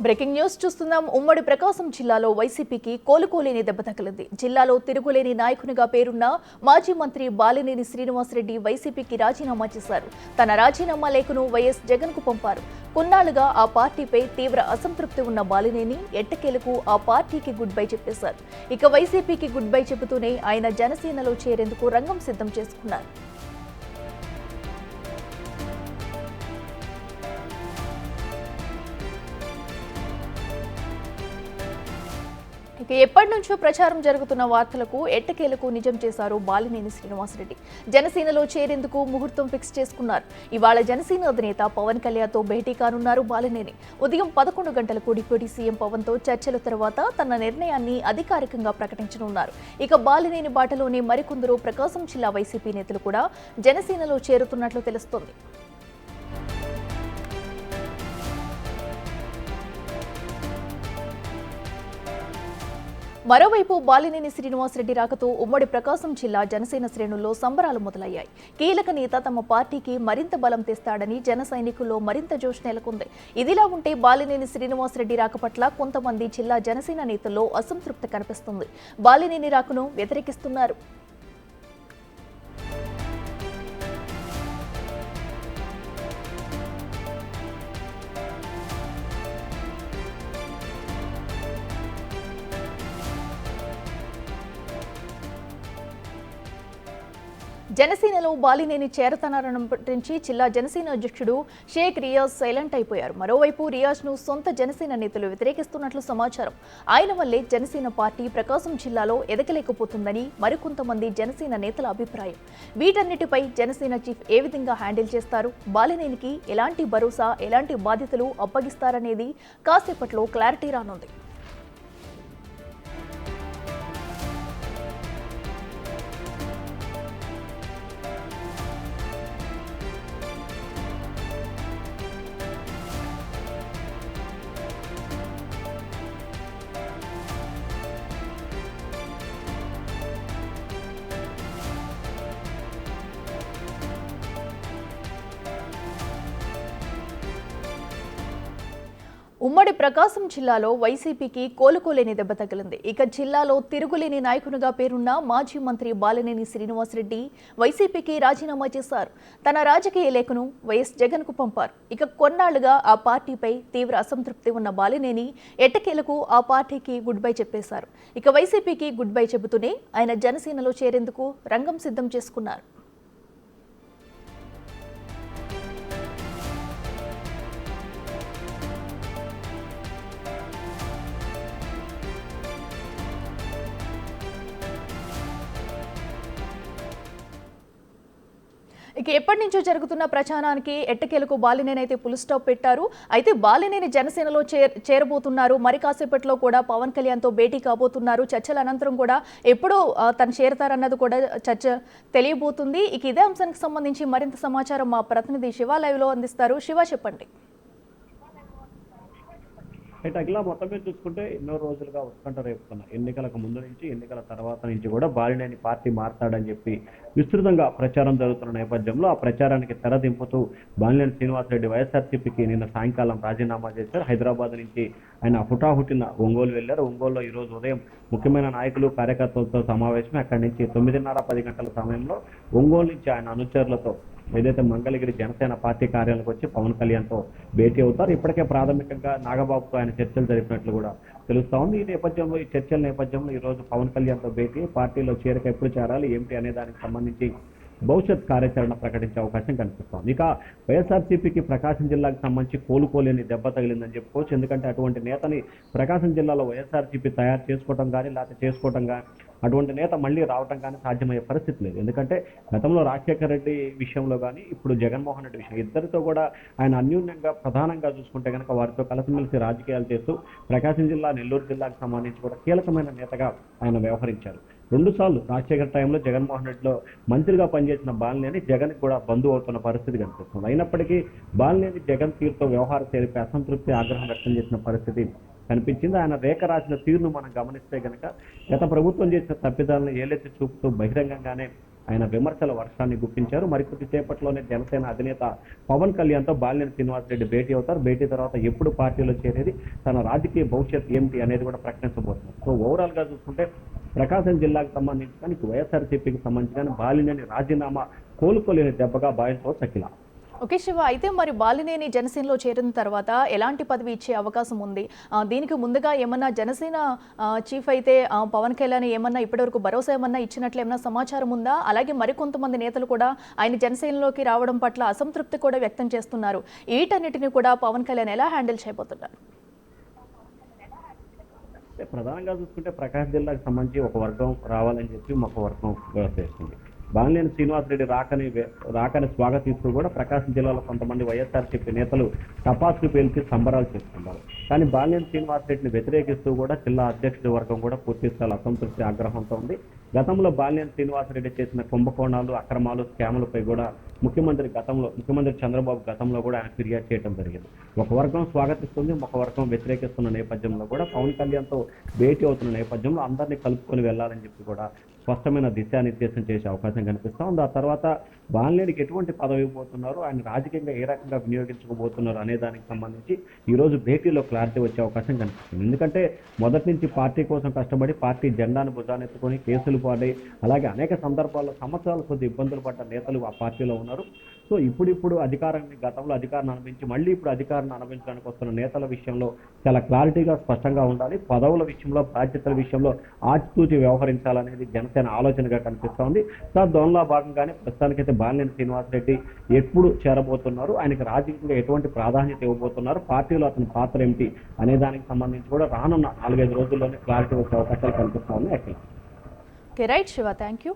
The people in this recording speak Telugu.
బ్రేకింగ్ న్యూస్ చూస్తున్నాం. ఉమ్మడి ప్రకాశం జిల్లాలో వైసీపీకి కోలుకోలేని దెబ్బ తగిలింది. జిల్లాలో తిరుగులేని నాయకునిగా పేరున్న మాజీ మంత్రి బాలినేని శ్రీనివాసరెడ్డి వైసీపీకి రాజీనామా చేశారు. తన రాజీనామా లేఖను వైఎస్ జగన్ కు పంపారు. కొన్నాళ్లుగా ఆ పార్టీపై తీవ్ర అసంతృప్తి ఉన్న బాలినేని ఎట్టకేలకు ఆ పార్టీకి గుడ్ బై చెప్పేశారు. ఇక వైసీపీకి గుడ్ బై చెబుతూనే ఆయన జనసేనలో చేరేందుకు రంగం సిద్ధం చేసుకున్నారు. ఇక ఎప్పటి నుంచో ప్రచారం జరుగుతున్న వార్తలకు ఎట్టకేలకు నిజం చేశారు బాలినేని శ్రీనివాసరెడ్డి. జనసేనలో చేరేందుకు ముహూర్తం ఫిక్స్ చేసుకున్నారు. ఇవాళ జనసేన అధినేత పవన్ కళ్యాణ్తో భేటీ కానున్నారు బాలినేని. ఉదయం 11 గంటలకు డిప్యూటీ సీఎం పవన్ తో చర్చల తర్వాత తన నిర్ణయాన్ని అధికారికంగా ప్రకటించనున్నారు. ఇక బాలినేని బాటలోనే మరికొందరు ప్రకాశం జిల్లా వైసీపీ నేతలు కూడా జనసేనలో చేరుతున్నట్లు తెలుస్తోంది. మరోవైపు బాలినేని శ్రీనివాసరెడ్డి రాకతో ఉమ్మడి ప్రకాశం జిల్లా జనసేన శ్రేణుల్లో సంబరాలు మొదలయ్యాయి. కీలక నేత తమ పార్టీకి మరింత బలం తెస్తాడని జన సైనికుల్లో మరింత జోష్ నెలకొంది. ఇదిలా ఉంటే బాలినేని శ్రీనివాసరెడ్డి రాక పట్ల కొంతమంది జిల్లా జనసేన నేతల్లో అసంతృప్తి కనిపిస్తుంది. బాలినేని రాకను వ్యతిరేకిస్తున్నారు. జనసేనలో బాలినేని చేరతనారని జిల్లా జనసేన అధ్యక్షుడు షేక్ రియాజ్ సైలెంట్ అయిపోయారు. మరోవైపు రియాజ్ ను సొంత జనసేన నేతలు వ్యతిరేకిస్తున్నట్లు సమాచారం. ఆయన వల్లే జనసేన పార్టీ ప్రకాశం జిల్లాలో ఎదగలేకపోతుందని మరికొంతమంది జనసేన నేతల అభిప్రాయం. వీటన్నిటిపై జనసేన చీఫ్ ఏ విధంగా హ్యాండిల్ చేస్తారు, బాలినేనికి ఎలాంటి భరోసా, ఎలాంటి బాధ్యతలు అప్పగిస్తారనేది కాసేపట్లో క్లారిటీ రానుంది. ఉమ్మడి ప్రకాశం జిల్లాలో వైసీపీకి కోలుకోలేని దెబ్బ తగిలింది. ఇక జిల్లాలో తిరుగులేని నాయకునిగా పేరున్న మాజీ మంత్రి బాలినేని శ్రీనివాసరెడ్డి వైసీపీకి రాజీనామా చేశారు. తన రాజకీయ లేఖను వైఎస్ జగన్ కు పంపారు. ఇక కొన్నాళ్లుగా ఆ పార్టీపై తీవ్ర అసంతృప్తి ఉన్న బాలినేని ఎట్టకేలకు ఆ పార్టీకి గుడ్ బై చెప్పేశారు. ఇక వైసీపీకి గుడ్ బై చెబుతూనే ఆయన జనసేనలో చేరేందుకు రంగం సిద్ధం చేసుకున్నారు. ఇక ఎప్పటి నుంచో జరుగుతున్న ప్రచారానికి ఎట్టకేలకు బాలినేని అయితే ఫుల్ స్టాప్ పెట్టారు. అయితే బాలినేని జనసేనలో చేరబోతున్నారు. మరి కాసేపట్లో కూడా పవన్ కళ్యాణ్తో భేటీ కాబోతున్నారు. చర్చల అనంతరం కూడా ఎప్పుడో తను చేరతారన్నది కూడా చర్చ తెలియబోతుంది. ఇక ఇదే అంశానికి సంబంధించి మరింత సమాచారం మా ప్రతినిధి శివ లైవ్ లో అందిస్తారు. శివ, చెప్పండి. అయితే అఖిల మొత్తం మీద చూసుకుంటే ఎన్నో రోజులుగా ఉత్కంఠ రేపుతున్న ఎన్నికలకు ముందు నుంచి ఎన్నికల తర్వాత నుంచి కూడా బాలినేని పార్టీ మారతాడని చెప్పి విస్తృతంగా ప్రచారం జరుగుతున్న నేపథ్యంలో ఆ ప్రచారానికి తెరదింపుతూ బాలినేని శ్రీనివాసరెడ్డి వైఎస్ఆర్సీపీకి నిన్న సాయంకాలం రాజీనామా చేశారు. హైదరాబాద్ నుంచి ఆయన హుటాహుటిన ఒంగోలు వెళ్లారు. ఒంగోలులో ఈ రోజు ఉదయం ముఖ్యమైన నాయకులు కార్యకర్తలతో సమావేశం. అక్కడి నుంచి 9:30-10 గంటల సమయంలో ఒంగోలు నుంచి ఆయన అనుచరులతో ఏదైతే మంగళగిరి జనసేన పార్టీ కార్యాలయానికి వచ్చి పవన్ కళ్యాణ్తో భేటీ అవుతారు. ఇప్పటికే ప్రాథమికంగా నాగబాబుతో ఆయన చర్చలు జరిపినట్లు కూడా తెలుస్తా ఉంది. ఈ నేపథ్యంలో, ఈ చర్చల నేపథ్యంలో ఈ రోజు పవన్ కళ్యాణ్తో భేటీ, పార్టీలో చేరిక ఎప్పుడు చేరాలి ఏమిటి అనే దానికి సంబంధించి భవిష్యత్ కార్యాచరణ ప్రకటించే అవకాశం కనిపిస్తోంది. ఇక వైఎస్ఆర్సీపీకి ప్రకాశం జిల్లాకు సంబంధించి కోలుకోలేని దెబ్బ తగిలిందని చెప్పుకోవచ్చు. ఎందుకంటే అటువంటి నేతని ప్రకాశం జిల్లాలో వైఎస్ఆర్సీపీ తయారు చేసుకోవడం కానీ, లేకపోతే చేసుకోవడం కానీ, అటువంటి నేత మళ్ళీ రావడం కానీ సాధ్యమయ్యే పరిస్థితి లేదు. ఎందుకంటే గతంలో రాజశేఖర రెడ్డి విషయంలో కానీ, ఇప్పుడు జగన్మోహన్ రెడ్డి విషయం, ఇద్దరితో కూడా ఆయన అన్యూన్యంగా ప్రధానంగా చూసుకుంటే కనుక వారితో కలిసిమెలిసి రాజకీయాలు చేస్తూ ప్రకాశం జిల్లా, నెల్లూరు జిల్లాకు సంబంధించి కూడా కీలకమైన నేతగా ఆయన వ్యవహరించారు. 2 సార్లు రాజశేఖర టైంలో జగన్మోహన్ రెడ్డిలో మంత్రిగా పనిచేసిన బాలినేని జగన్ కూడా బంధువు అవుతున్న పరిస్థితి కనిపిస్తుంది. అయినప్పటికీ బాలినేని జగన్ తీరుతో వ్యవహార శైలిపై అసంతృప్తి, ఆగ్రహం వ్యక్తం చేసిన పరిస్థితి కనిపించింది. ఆయన రేఖ రాసిన తీరును మనం గమనిస్తే కనుక గత ప్రభుత్వం చేసిన తప్పిదాలను ఏలెత్తి చూపుతూ బహిరంగంగానే ఆయన విమర్శల వర్షాన్ని గుప్పించారు. మరికొద్ది సేపట్లోనే జనసేన అధినేత పవన్ కళ్యాణ్తో బాలినేని శ్రీనివాసరెడ్డి భేటీ అవుతారు. భేటీ తర్వాత ఎప్పుడు పార్టీలో చేరేది, తన రాజకీయ భవిష్యత్ ఏమిటి అనేది కూడా ప్రకటించబోతున్నారు. సో ఓవరాల్ గా చూసుకుంటే ప్రకాశం జిల్లాకు సంబంధించి కానీ వైఎస్ఆర్సీపీకి సంబంధించి కానీ బాలినేని రాజీనామా కోలుకోలేని దెబ్బగా భావించవచ్చు అఖిల. ఓకే శివ, అయితే మరి బాలినేని జనసేనలో చేరిన తర్వాత ఎలాంటి పదవి ఇచ్చే అవకాశం ఉంది? దీనికి ముందుగా ఏమన్నా జనసేన చీఫ్ అయితే పవన్ కళ్యాణ్ ఏమన్నా ఇప్పటివరకు భరోసా ఏమన్నా ఇచ్చినట్లు ఏమన్నా సమాచారం ఉందా? అలాగే మరికొంతమంది నేతలు కూడా ఆయన జనసేనలోకి రావడం పట్ల అసంతృప్తి కూడా వ్యక్తం చేస్తున్నారు. వీటన్నిటిని కూడా పవన్ కళ్యాణ్ ఎలా హ్యాండిల్ చేయబోతున్నారు? ప్రధానంగా చూసుకుంటే ప్రకాశం జిల్లాకు సంబంధించి ఒక వర్గం రావాలని చెప్పి ఒక వర్గం వ్యవహరిస్తుంది. బాలినేని శ్రీనివాసరెడ్డి రాకని స్వాగతిస్తూ కూడా ప్రకాశం జిల్లాలో కొంతమంది వైఎస్ఆర్సీపీ నేతలు టపాసులు పేల్చి సంబరాలు చేస్తున్నారు. కానీ బాలినేని శ్రీనివాసరెడ్డిని వ్యతిరేకిస్తూ కూడా జిల్లా అధ్యక్షుడి వర్గం కూడా పూర్తి స్థాయి అసంతృప్తి ఆగ్రహంతో ఉంది. గతంలో బాలినేని శ్రీనివాసరెడ్డి చేసిన కుంభకోణాలు, అక్రమాలు, స్కాములపై కూడా ముఖ్యమంత్రి చంద్రబాబు గతంలో కూడా ఆయన ఫిర్యాదు చేయడం జరిగింది. ఒక వర్గం స్వాగతిస్తుంది, ఒక వర్గం వ్యతిరేకిస్తున్న నేపథ్యంలో కూడా పవన్ కళ్యాణ్తో భేటీ అవుతున్న నేపథ్యంలో అందరినీ కలుపుకొని వెళ్లాలని చెప్పి కూడా స్పష్టమైన దిశానిర్దేశం చేసే అవకాశం కనిపిస్తా ఉంది. ఆ తర్వాత బాలినేనికి ఎటువంటి పదవి ఇవ్వబోతున్నారు, ఆయన రాజకీయంగా ఏ రకంగా వినియోగించుకోబోతున్నారు అనే దానికి సంబంధించి ఈ రోజు భేటీలో క్లారిటీ వచ్చే అవకాశం కనిపిస్తుంది. ఎందుకంటే మొదటి నుంచి పార్టీ కోసం కష్టపడి పార్టీ జెండాను భుజానెత్తుకొని కేసులు పాడి అలాగే అనేక సందర్భాల్లో సంవత్సరాల కొద్ది ఇబ్బందులు పడ్డ నేతలు ఆ పార్టీలో ఉన్నారు. సో ఇప్పుడు గతంలో అధికారాన్ని అనుభవించి మళ్ళీ ఇప్పుడు అధికారాన్ని అనుభవించడానికి వస్తున్న నేతల విషయంలో చాలా క్లారిటీగా స్పష్టంగా ఉండాలి. పదవుల విషయంలో, బాధ్యతల విషయంలో ఆచితూచి వ్యవహరించాలనేది జనసేన ఆలోచనగా కనిపిస్తోంది. దానిలో భాగంగానే ప్రస్తుతానికైతే బాలినేని శ్రీనివాసరెడ్డి ఎప్పుడు చేరబోతున్నారు, ఆయనకి రాజకీయంగా ఎటువంటి ప్రాధాన్యత ఇవ్వబోతున్నారు, పార్టీలో అతని పాత్ర ఏమిటి అనే దానికి సంబంధించి కూడా రానున్న 4-5 రోజుల్లోనే క్లారిటీ వచ్చే అవకాశాలు కనిపిస్తా ఉన్నాయి. Okay right Shiva, thank you.